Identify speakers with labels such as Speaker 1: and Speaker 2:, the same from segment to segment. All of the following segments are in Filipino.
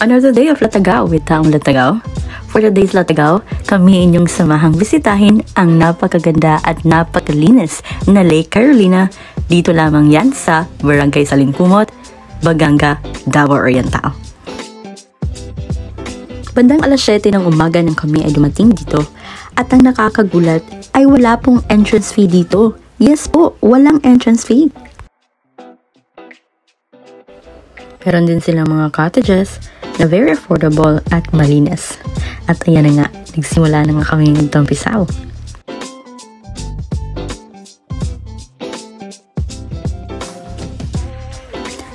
Speaker 1: Another day of Latagaw with Taong Latagaw. For today's Latagaw, kami inyong samahang bisitahin ang napakaganda at napakalinis na Lake Carolina. Dito lamang yan sa Barangay Salingkumot, Baganga, Davao Oriental. Bandang alas 7 ng umaga nang kami ay dumating dito at ang nakakagulat ay wala pong entrance fee dito. Yes po, walang entrance fee. Meron din silang mga cottages na very affordable at malinis. At ayan na nga, nagsimula na nga kami nagtampisaw.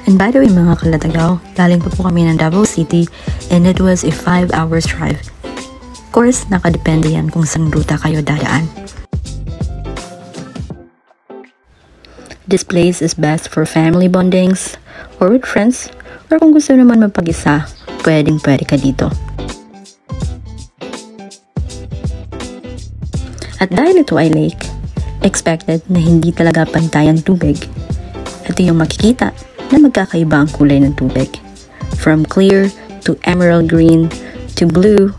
Speaker 1: And by the way mga kalatagaw, galing pa po kami ng Davao City and it was a 5 hours drive. Of course, nakadepende yan kung saan ruta kayo dadaan. This place is best for family bondings or with friends, or kung gusto naman mapag-isa, pwede ka dito. At dahil ito ay lake, expected na hindi talaga pantay ang tubig. Ito yung makikita na magkakaiba ang kulay ng tubig. From clear to emerald green to blue,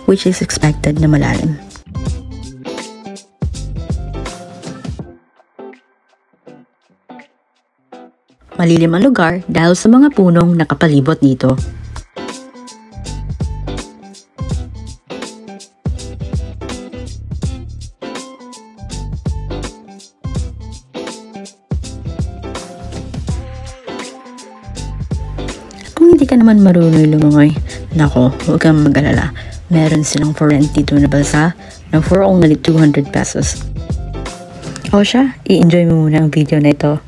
Speaker 1: which is expected na malalim. Malilim ang lugar dahil sa mga punong nakapalibot dito. Kung hindi ka naman marunong lumangoy, nako, huwag kang mag-alala. Meron silang for rent dito na balsa na for only 200 pesos. O siya, i-enjoy mo muna ang video na ito.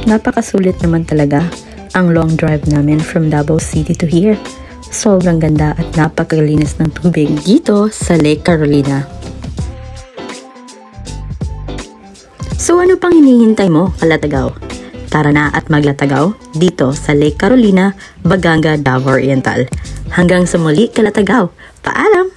Speaker 1: Napakasulit naman talaga ang long drive namin from Davao City to here. Sobrang ganda at napakalinis ng tubig dito sa Lake Carolina. So ano pang hinihintay mo, kalatagaw? Tara na at maglatagaw dito sa Lake Carolina, Baganga, Davao Oriental. Hanggang sa muli, kalatagaw. Paalam!